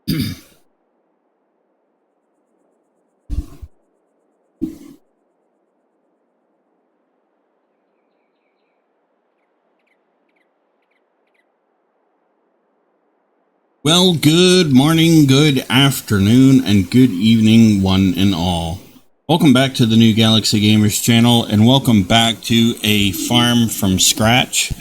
Well, good morning, good afternoon, and good evening, one and all. Welcome back to the New Galaxy Gamers channel, and welcome back to a farm from scratch.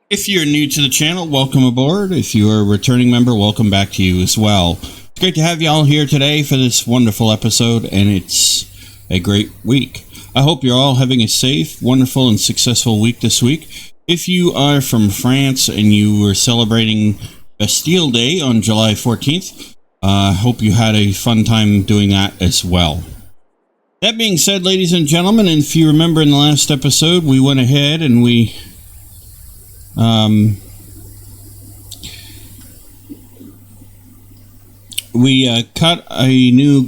If you're new to the channel, welcome aboard. If you are a returning member, welcome back to you as well. It's great to have you all here today for this wonderful episode, and it's a great week. I hope you're all having a safe, wonderful, and successful week this week. If you are from France and you were celebrating Bastille Day on July 14th, hope you had a fun time doing that as well. That being said, ladies and gentlemen, and if you remember in the last episode, we went ahead and we cut a new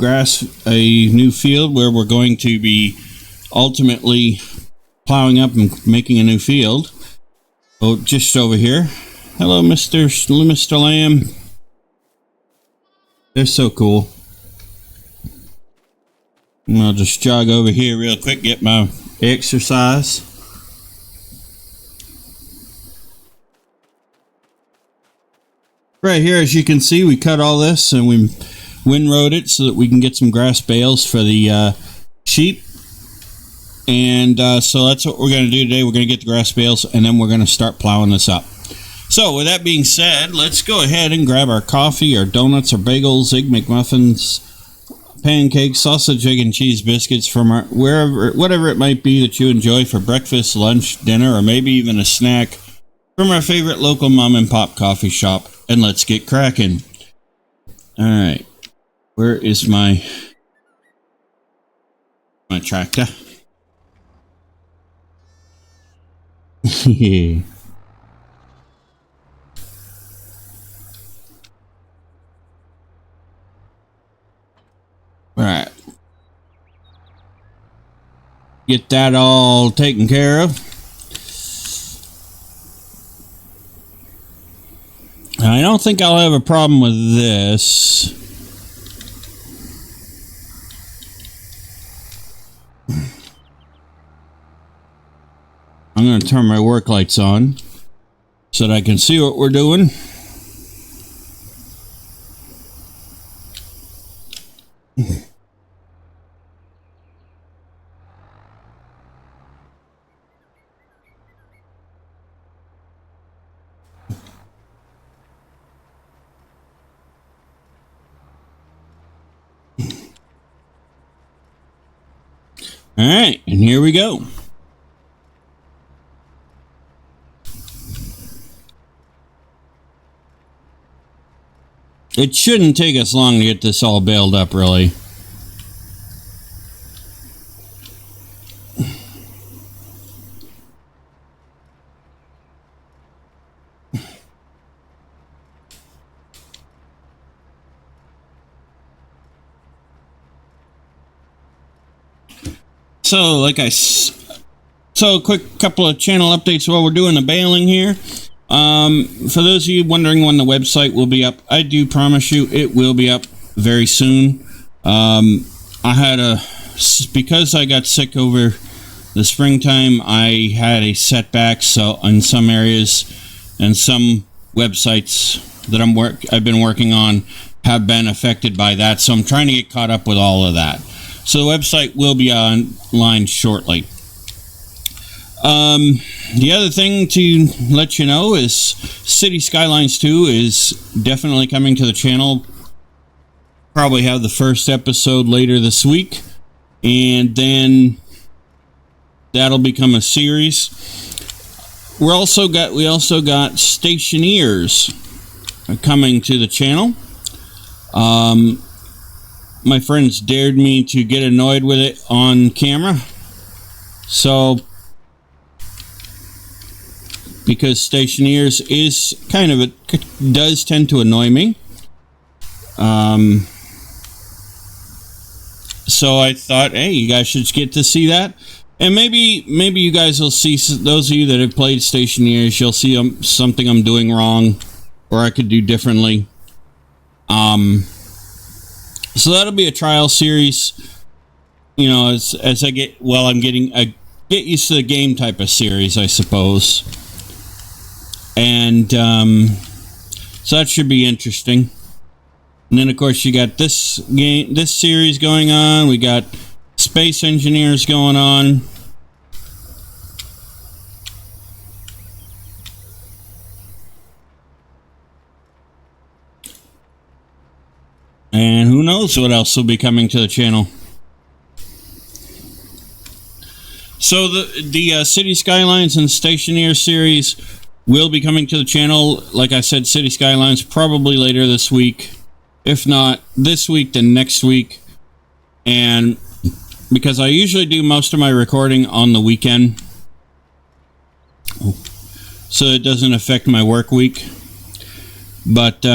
field where we're going to be ultimately plowing up and making a new field. Oh, just over here. Hello, Mr. Lamb. They're so cool. And I'll just jog over here real quick, get my exercise. Right here, as you can see, we cut all this and we windrowed it so that we can get some grass bales for the sheep. And so that's what we're going to do today. We're going to get the grass bales and then we're going to start plowing this up. So, with that being said, let's go ahead and grab our coffee, our donuts, our bagels, egg McMuffins, pancakes, sausage, egg, and cheese biscuits from our whatever it might be that you enjoy for breakfast, lunch, dinner, or maybe even a snack from our favorite local mom and pop coffee shop, and let's get cracking. All right, where is my tractor? Alright. Get that all taken care of. I don't think I'll have a problem with this. I'm going to turn my work lights on so that I can see what we're doing. All right, and here we go. It shouldn't take us long to get this all baled up, really. So, a quick couple of channel updates while we're doing the baling here. For those of you wondering when the website will be up, I do promise you it will be up very soon. Because I got sick over the springtime, I had a setback. So in some areas and some websites that I've been working on have been affected by that. So I'm trying to get caught up with all of that. So the website will be online shortly. The other thing to let you know is City Skylines 2 is definitely coming to the channel. Probably have the first episode later this week, and then that'll become a series. We also got Stationeers coming to the channel. My friends dared me to get annoyed with it on camera. So, because Stationeers is does tend to annoy me. So I thought, hey, you guys should get to see that. And maybe you guys will see, those of you that have played Stationeers, you'll see something I'm doing wrong or I could do differently. So that'll be a trial series. You know, as I get get used to the game type of series, I suppose. And so that should be interesting. And then, of course, you got this series going on. We got Space Engineers going on. And who knows what else will be coming to the channel. So the City Skylines and Stationeer series will be coming to the channel. Like I said, City Skylines probably later this week. If not this week, then next week. And because I usually do most of my recording on the weekend, so it doesn't affect my work week. But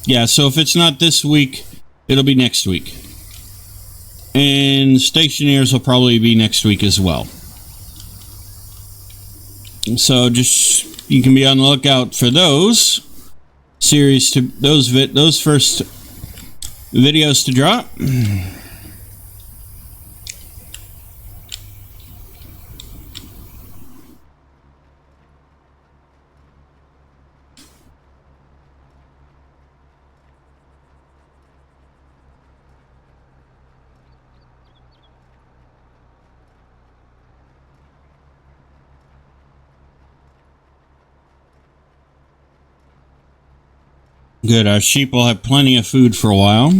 yeah, so if it's not this week, it'll be next week. And Stationeers will probably be next week as well. So just, you can be on the lookout for those series, to those first videos to drop. Good, our sheep will have plenty of food for a while.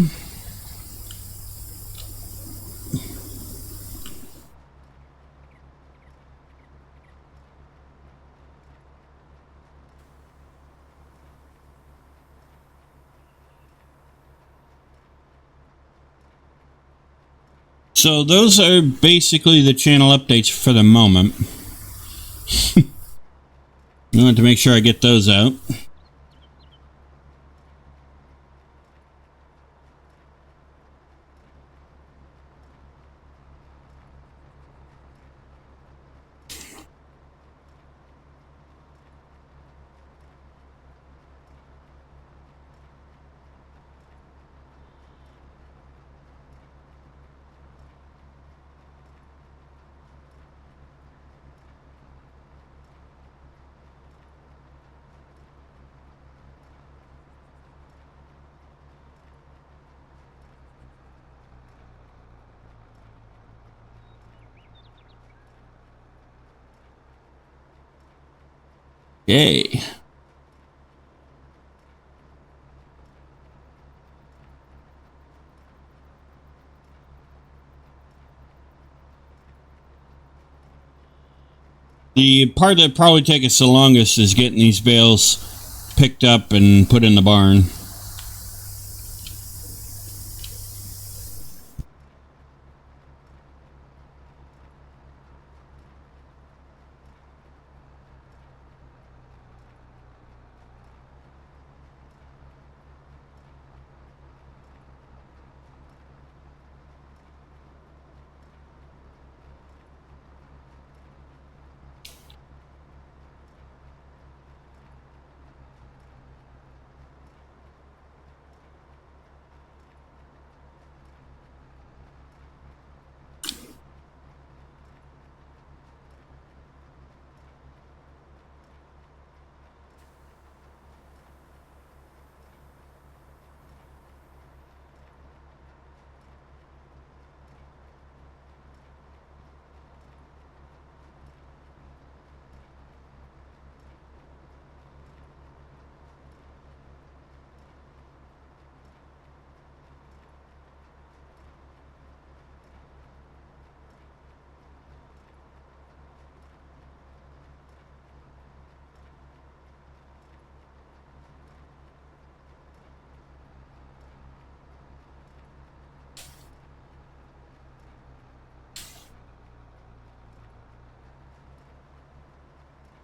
So those are basically the channel updates for the moment. I want to make sure I get those out. Yay. The part that probably take us the longest is getting these bales picked up and put in the barn.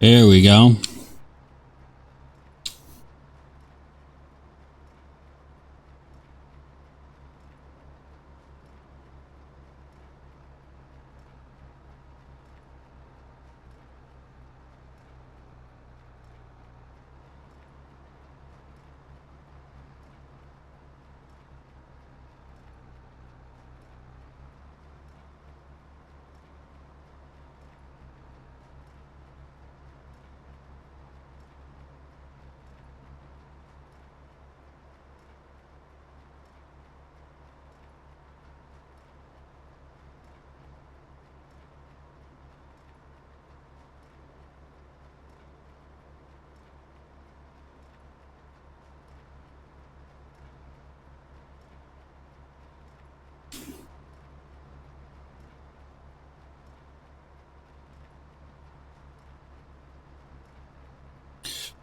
There we go.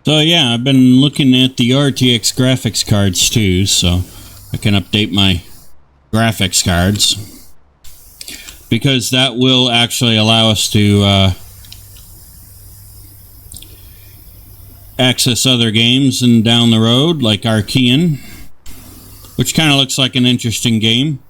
So yeah, I've been looking at the RTX graphics cards too, so I can update my graphics cards, because that will actually allow us to access other games and down the road, like Archean, which kind of looks like an interesting game.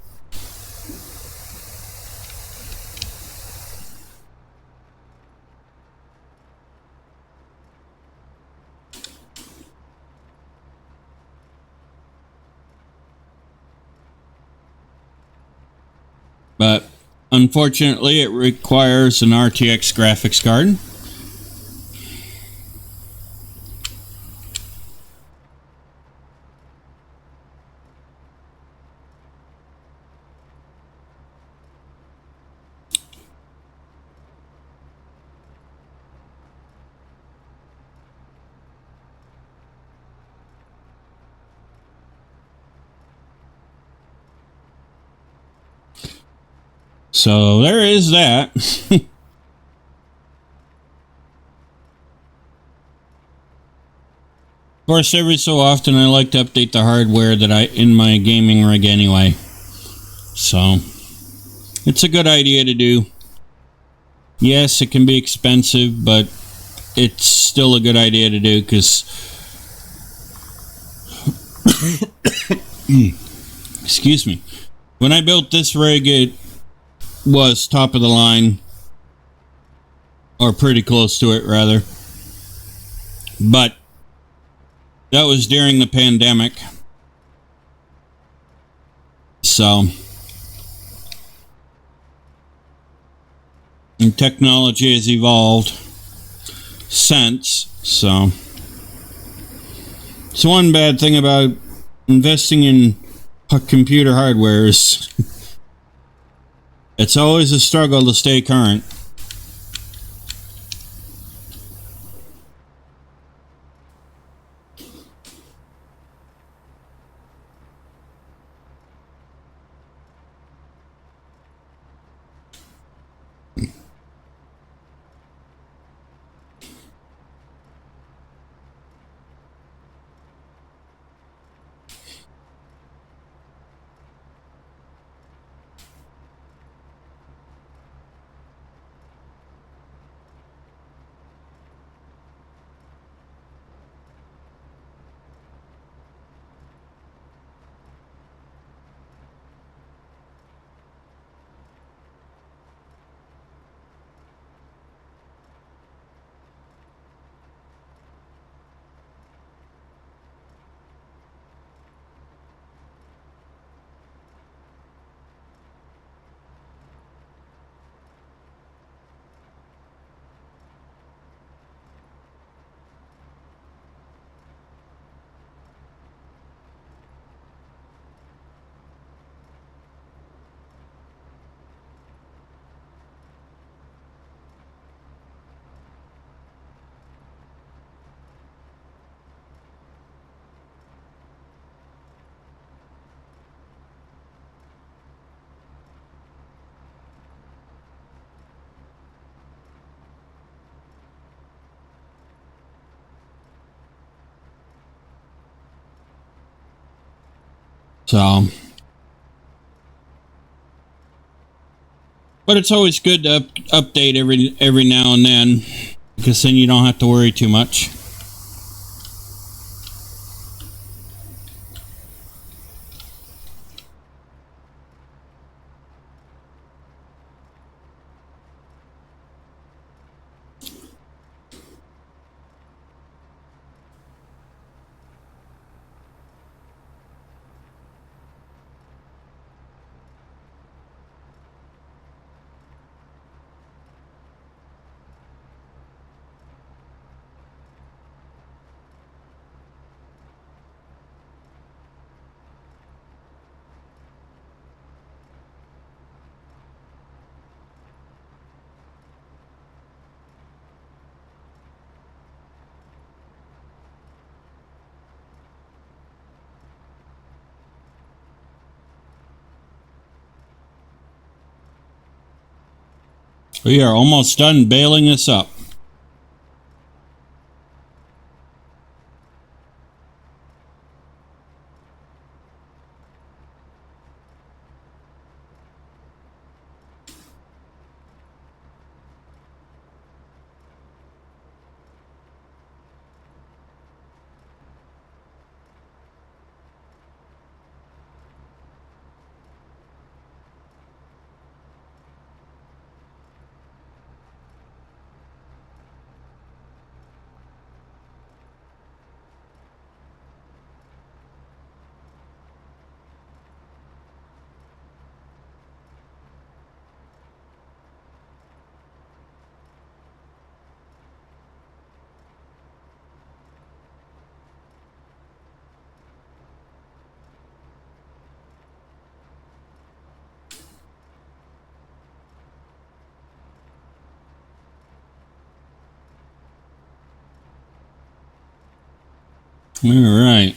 But unfortunately, it requires an RTX graphics card. So there is that. Of course, every so often I like to update the hardware that in my gaming rig anyway. So it's a good idea to do. Yes, it can be expensive, but it's still a good idea to do, because excuse me. When I built this rig, it was top of the line, or pretty close to it rather, but that was during the pandemic, so, and technology has evolved since. So it's one bad thing about investing in computer hardware is it's always a struggle to stay current. So, but it's always good to update every now and then, because then you don't have to worry too much. We are almost done baling this up. All right.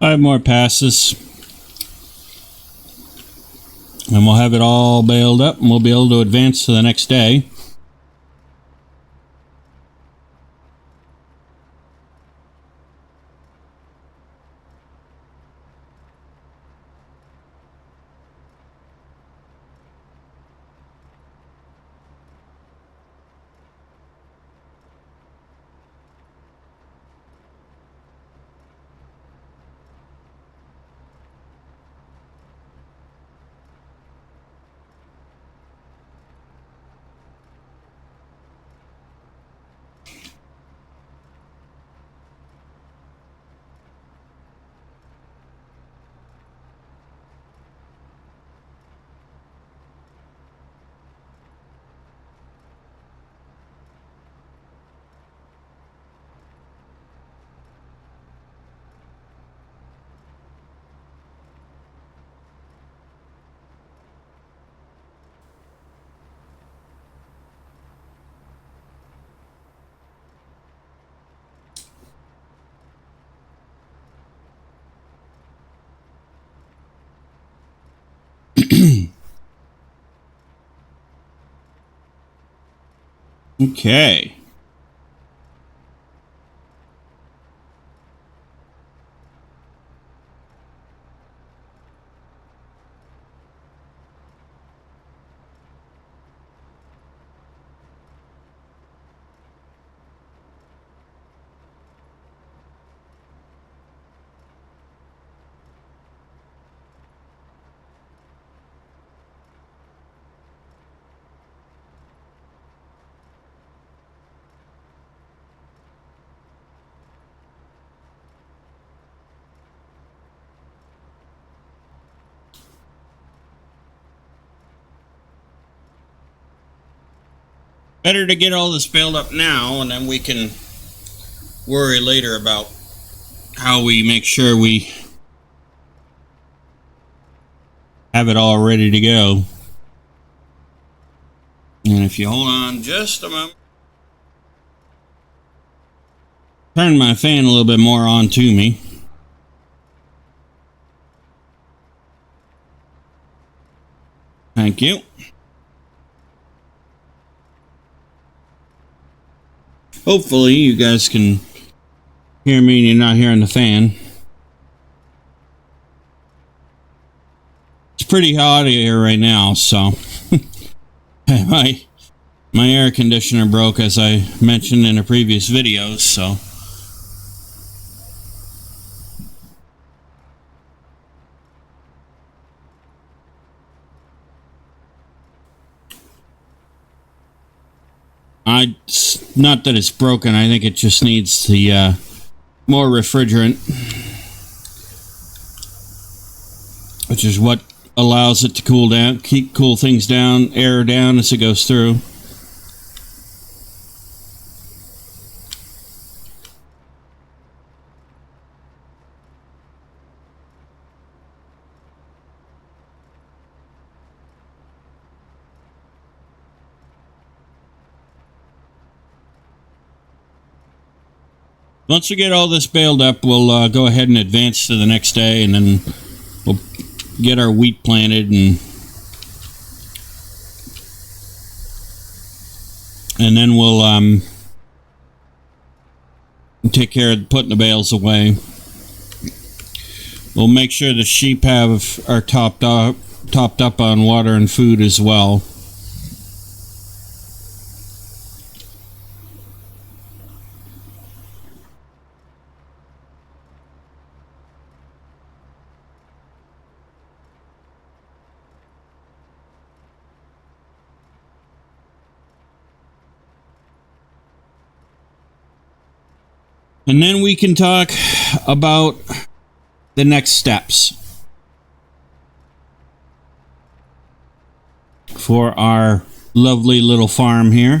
Five more passes. And we'll have it all baled up and we'll be able to advance to the next day. Okay. Better to get all this baled up now, and then we can worry later about how we make sure we have it all ready to go. And if you hold on just a moment, turn my fan a little bit more on to me. Thank you. Hopefully you guys can hear me and you're not hearing the fan. It's pretty hot here right now, so my air conditioner broke, as I mentioned in a previous video, so not that it's broken, I think it just needs the more refrigerant, which is what allows it to cool down, cool things down, air down as it goes through. Once we get all this baled up, we'll go ahead and advance to the next day, and then we'll get our wheat planted and And then we'll take care of putting the bales away. We'll make sure the sheep are topped up on water and food as well. And then we can talk about the next steps for our lovely little farm here.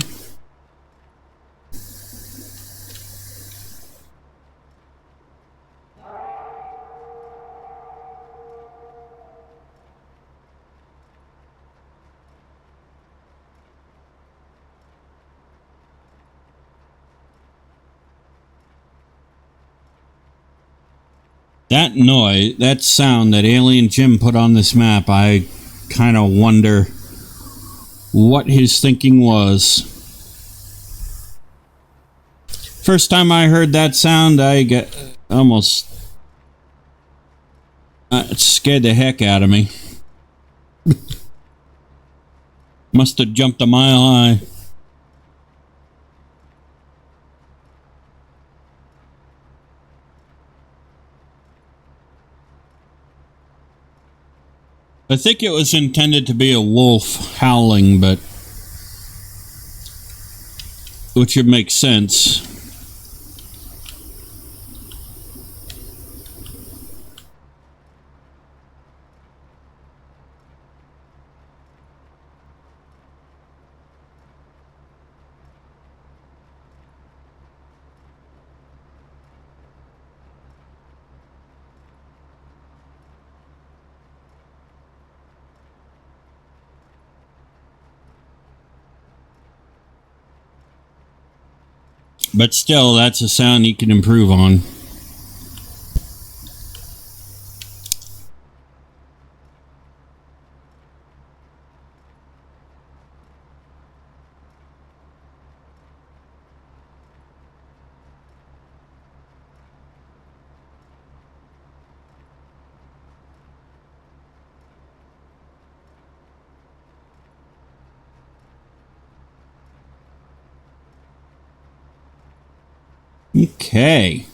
That noise, that sound that Alien Jim put on this map, I kind of wonder what his thinking was. First time I heard that sound, I got almost... it scared the heck out of me. Must have jumped a mile high. I think it was intended to be a wolf howling, but... which would make sense. But still, that's a sound you can improve on. Okay.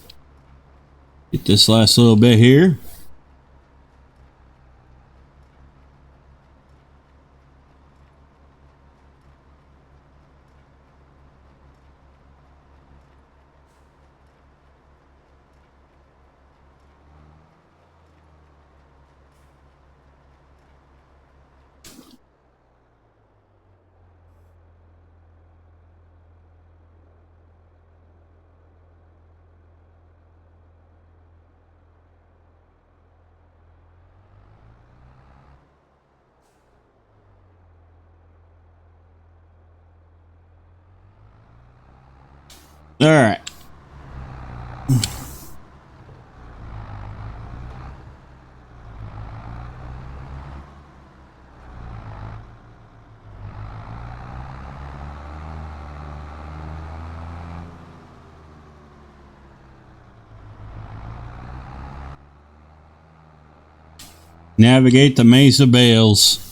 Get this last little bit here. All right. Navigate the maze of bales.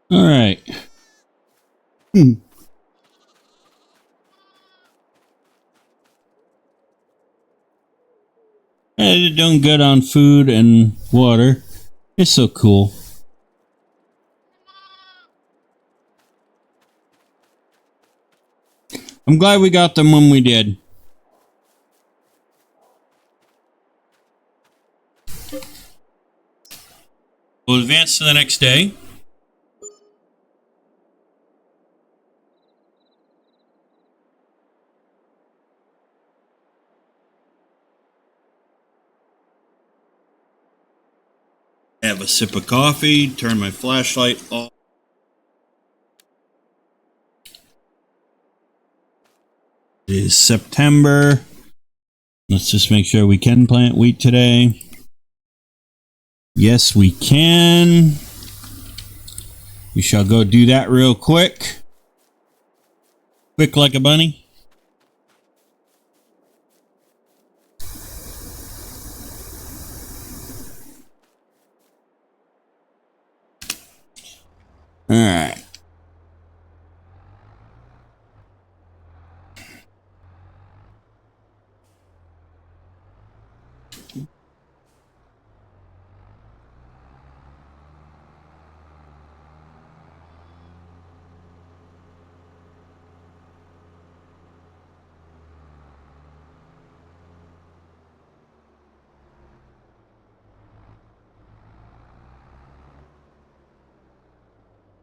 All right. They're doing good on food and water. It's so cool. I'm glad we got them when we did. We'll advance to the next day. Have a sip of coffee, turn my flashlight off. It is September. Let's just make sure we can plant wheat today. Yes, we can. We shall go do that real quick. Quick like a bunny. All right.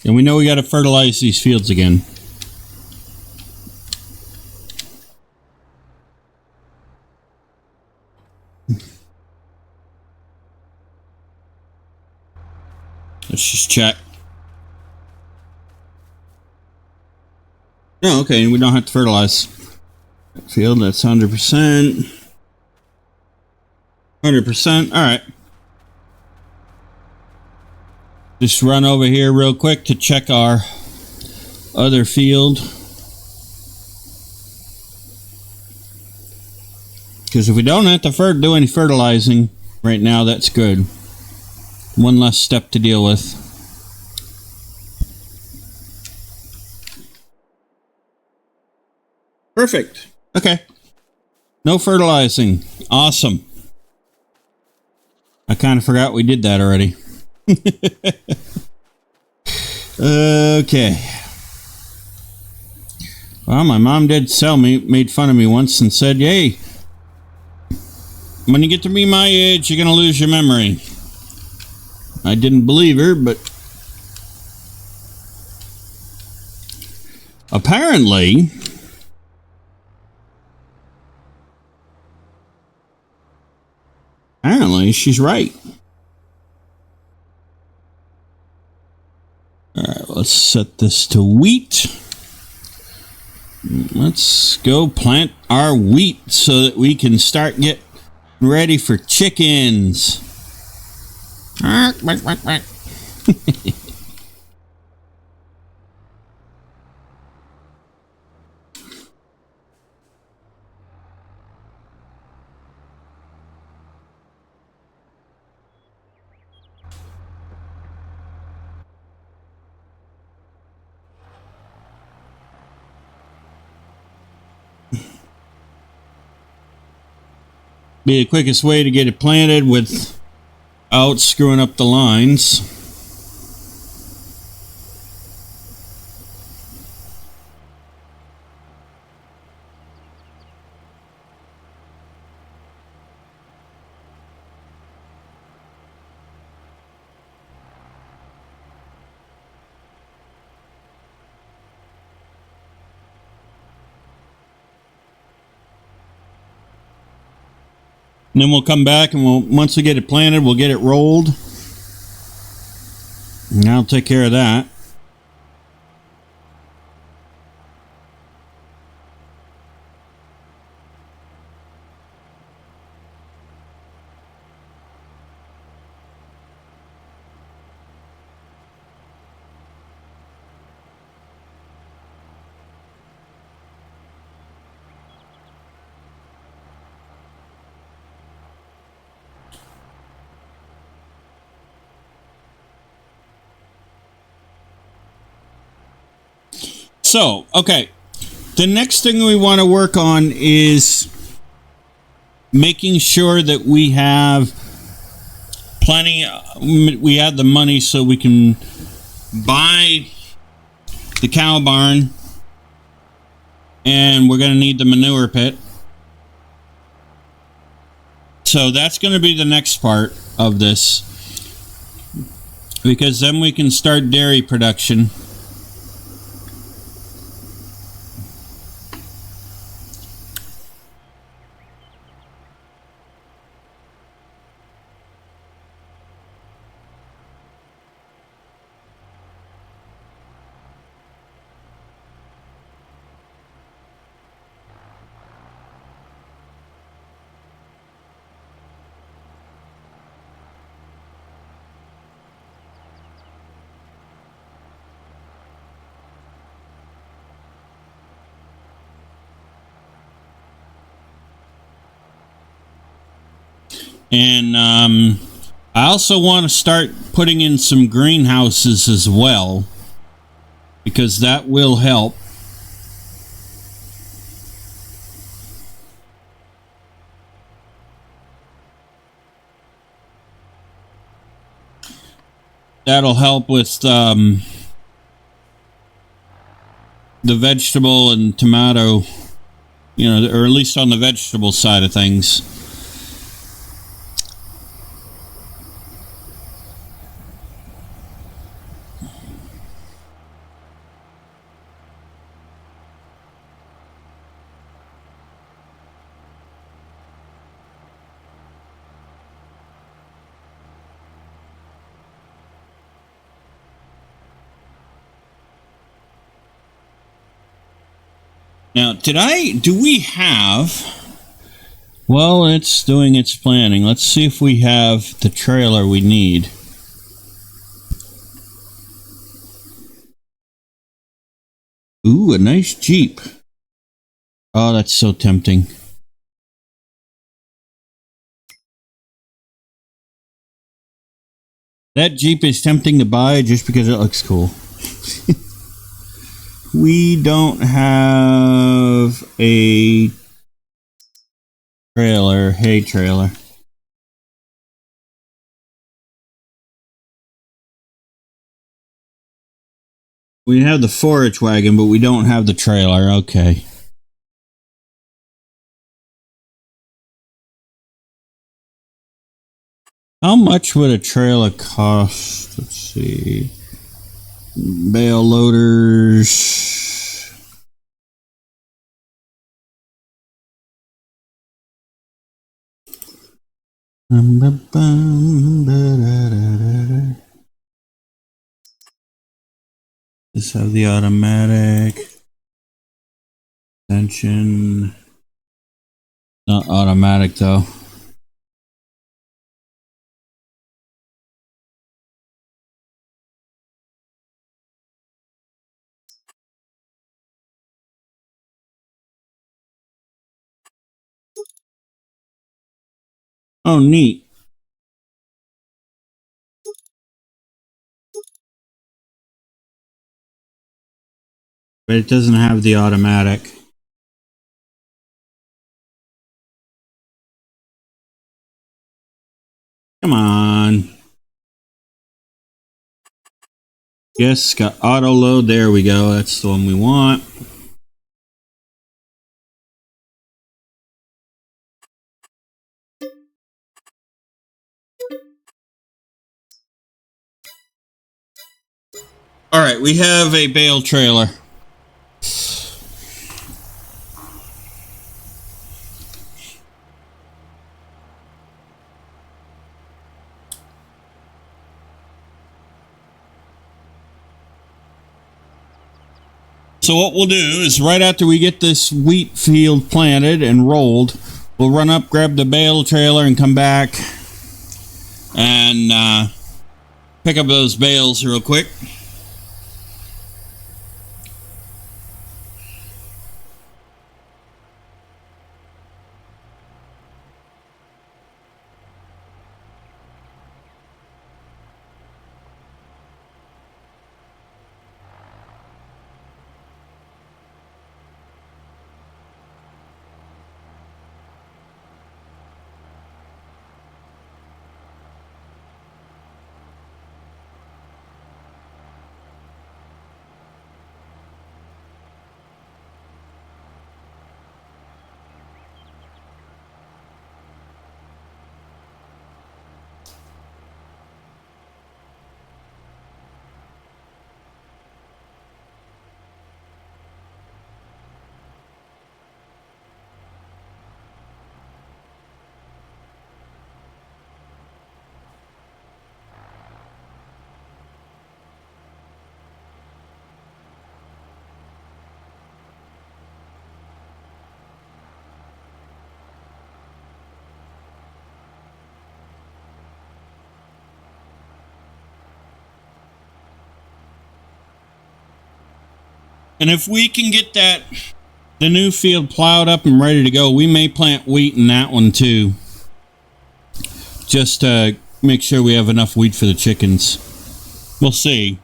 And we know we got to fertilize these fields again. Let's just check. Oh, okay, we don't have to fertilize. Field, that's 100%. 100%, all right. Just run over here real quick to check our other field. Because if we don't have to do any fertilizing right now, that's good. One less step to deal with. Perfect. Okay. No fertilizing. Awesome. I kind of forgot we did that already. Okay. Well, my mom did made fun of me once and said, "Hey, when you get to be my age, you're going to lose your memory." I didn't believe her, but apparently she's right. All right, let's set this to wheat. Let's go plant our wheat so that we can start getting ready for chickens. Be the quickest way to get it planted without screwing up the lines. And then we'll come back and once we get it planted, we'll get it rolled. And I'll take care of that. So, okay, the next thing we want to work on is making sure that we have plenty, we have the money so we can buy the cow barn, and we're going to need the manure pit. So that's going to be the next part of this. because then we can start dairy production. And I also want to start putting in some greenhouses as well, because that will help. That'll help with the vegetable and tomato, you know, or at least on the vegetable side of things. Now, do we have... Well, it's doing its planning. Let's see if we have the trailer we need. Ooh, a nice Jeep. Oh, that's so tempting. That Jeep is tempting to buy just because it looks cool. We don't have a trailer. Hey, trailer. We have the forage wagon, but we don't have the trailer. Okay. How much would a trailer cost? Let's see. Bale loaders. Just have the automatic. Extension. Not automatic though. Oh, neat. But it doesn't have the automatic. Come on. Yes, got auto load. There we go. That's the one we want. All right, we have a bale trailer. So what we'll do is right after we get this wheat field planted and rolled, we'll run up, grab the bale trailer, and come back and pick up those bales real quick. And if we can get the new field plowed up and ready to go, we may plant wheat in that one too. Just to make sure we have enough wheat for the chickens. We'll see.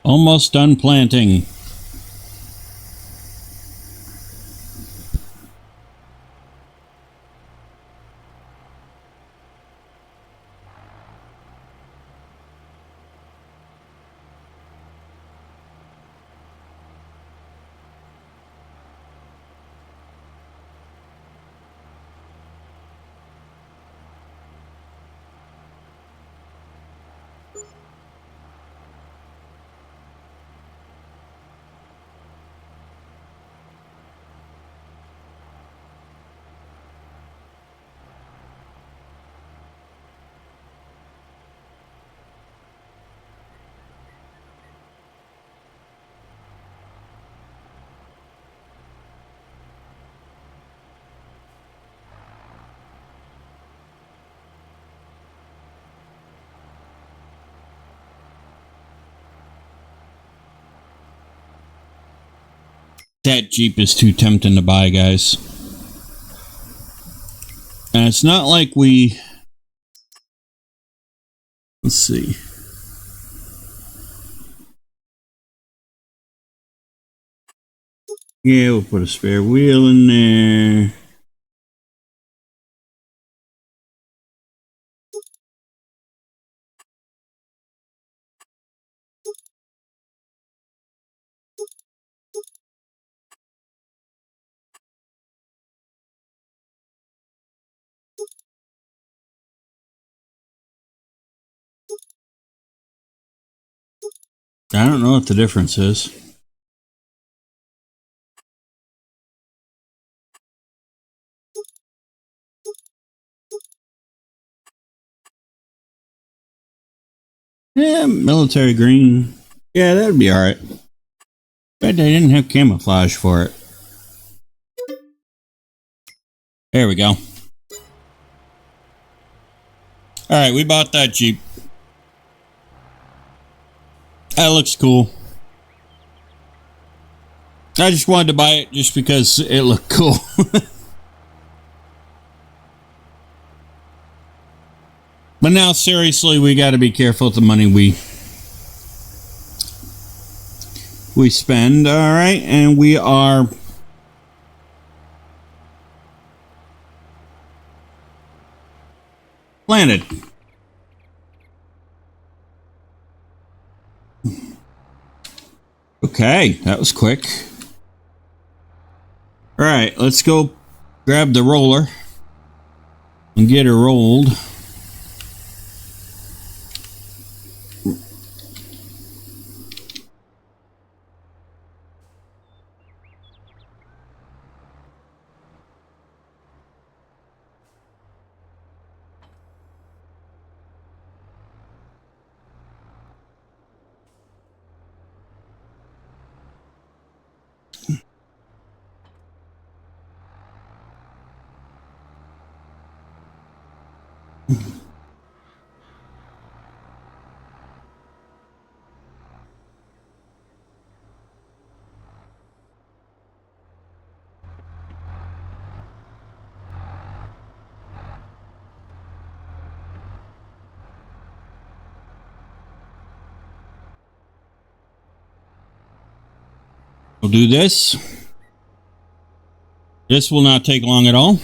Almost done planting. That Jeep is too tempting to buy, guys. And it's not like we... Let's see. Yeah, we'll put a spare wheel in there. I don't know what the difference is. Yeah, military green. Yeah, that'd be alright. Bet they didn't have camouflage for it. There we go. Alright, we bought that Jeep. That looks cool. I just wanted to buy it just because it looked cool. But now, seriously, we got to be careful with the money we spend. All right, and we are planted. Okay, that was quick. All right, let's go grab the roller and get her rolled. We'll do this. This will not take long at all.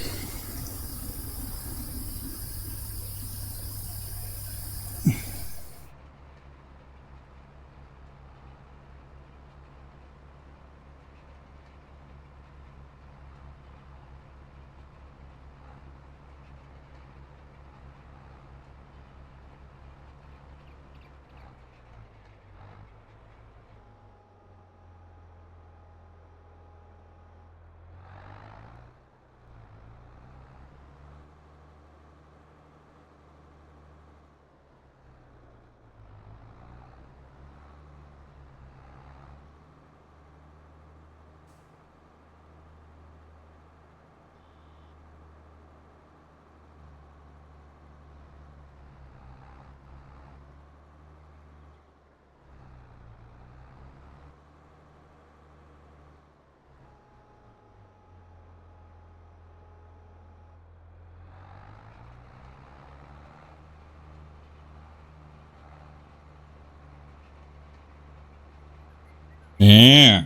Yeah.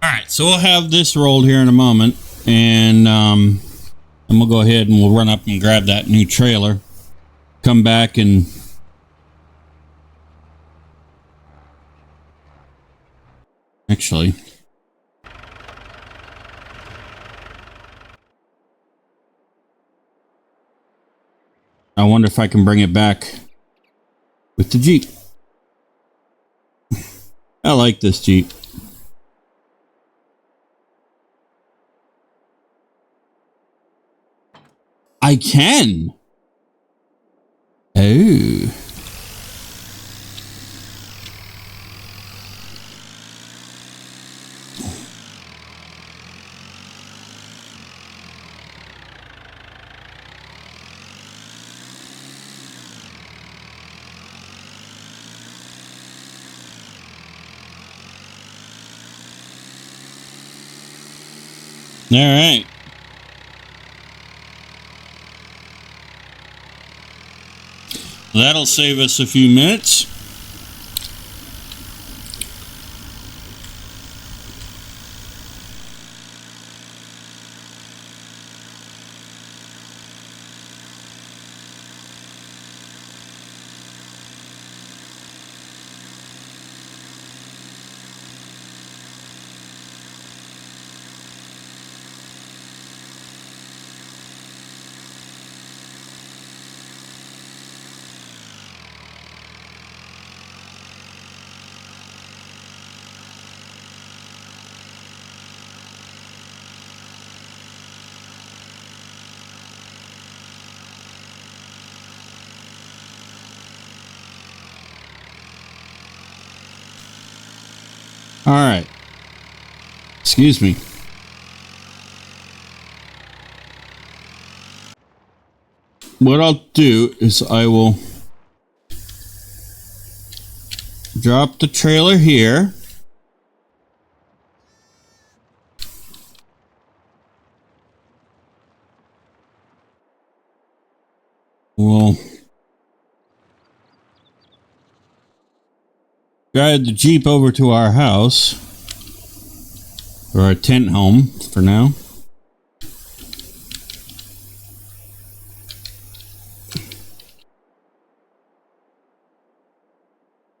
All right, so we'll have this rolled here in a moment, and we'll go ahead and we'll run up and grab that new trailer. Come back and actually, I wonder if I can bring it back with the Jeep. I like this Jeep. I can. Oh. All right. That'll save us a few minutes. All right. Excuse me. What I'll do is I will drop the trailer here. We'll drive the Jeep over to our house, or our tent home for now.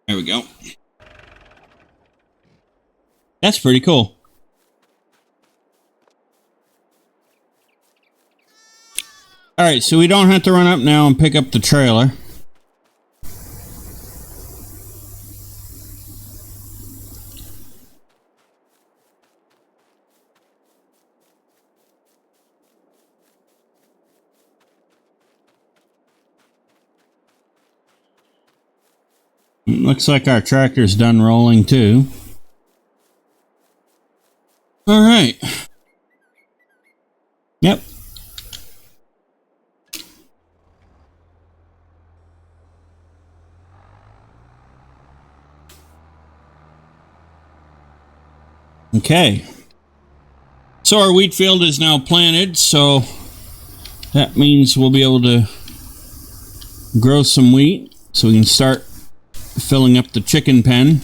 There we go. That's pretty cool. All right, so we don't have to run up now and pick up the trailer. Looks like our tractor's done rolling too. All right. Yep. Okay. So our wheat field is now planted, so that means we'll be able to grow some wheat so we can start filling up the chicken pen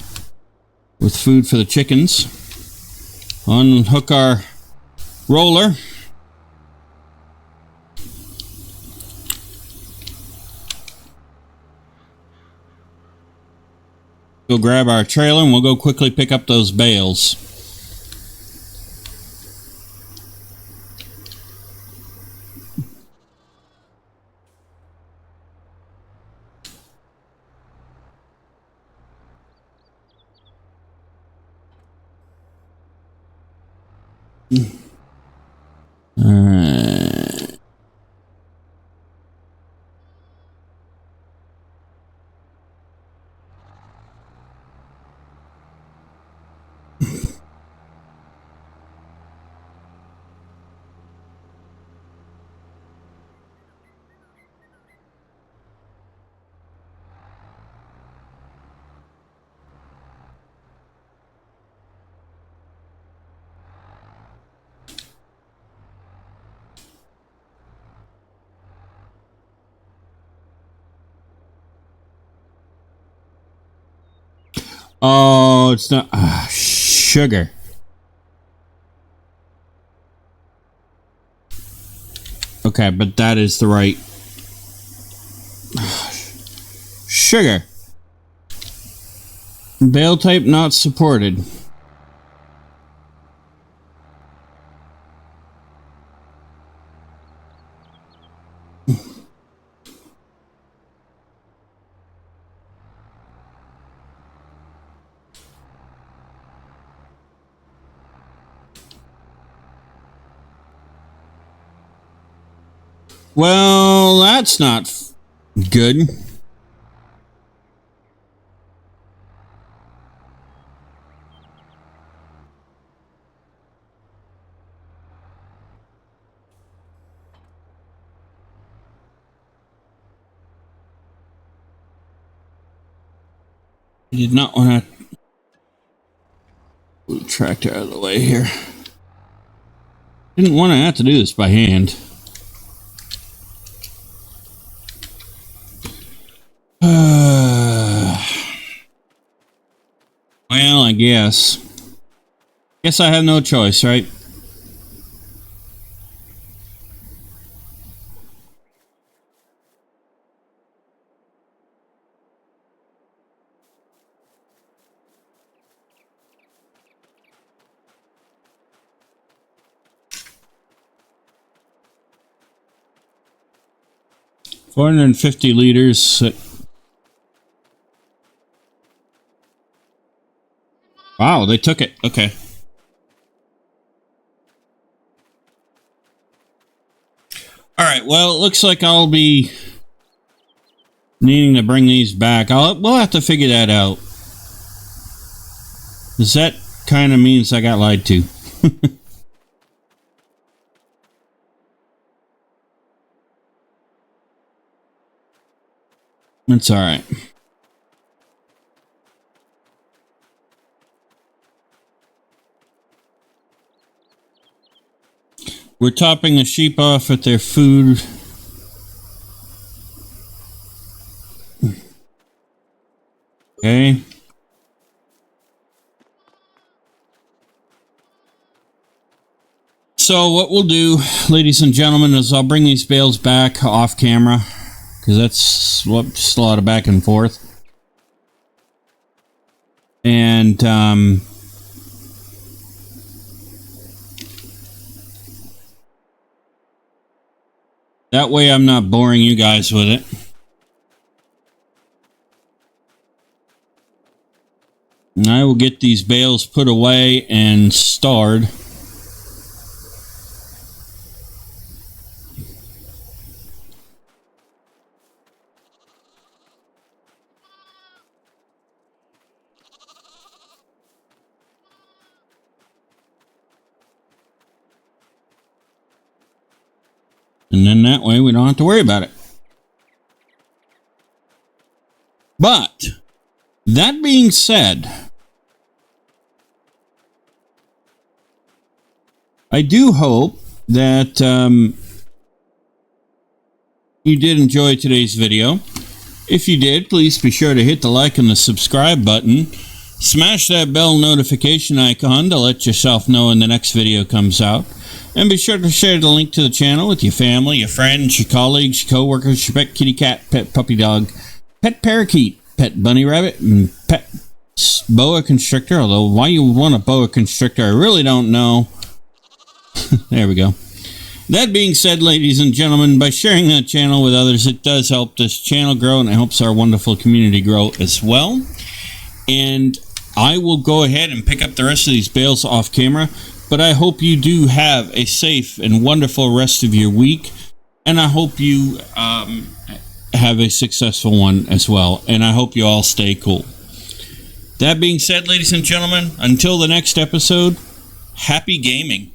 with food for the chickens. Unhook our roller. Go grab our trailer and we'll go quickly pick up those bales. Alright. Oh, No, it's not. Sugar. Okay, but that is the right. Sugar. Bale type not supported. Well, that's not good. I did not want to move the tractor out of the way here. Didn't want to have to do this by hand. Well, I guess. Guess I have no choice, right? $450 Wow, they took it. Okay. Alright, well, it looks like I'll be needing to bring these back. We'll have to figure that out. Because that kind of means I got lied to. It's alright. We're topping the sheep off at their food. Okay. So what we'll do, ladies and gentlemen, is I'll bring these bales back off camera. Because that's just a lot of back and forth. And, that way I'm not boring you guys with it. And I will get these bales put away and starred. And then that way we don't have to worry about it. But, that being said, I do hope that you did enjoy today's video. If you did, please be sure to hit the like and the subscribe button. Smash that bell notification icon to let yourself know when the next video comes out. And be sure to share the link to the channel with your family, your friends, your colleagues, your co-workers, your pet kitty cat, pet puppy dog, pet parakeet, pet bunny rabbit, and pet boa constrictor. Although, why you want a boa constrictor, I really don't know. There we go. That being said, ladies and gentlemen, by sharing that channel with others, it does help this channel grow, and it helps our wonderful community grow as well. And I will go ahead and pick up the rest of these bales off camera. But I hope you do have a safe and wonderful rest of your week. And I hope you have a successful one as well. And I hope you all stay cool. That being said, ladies and gentlemen, until the next episode, happy gaming.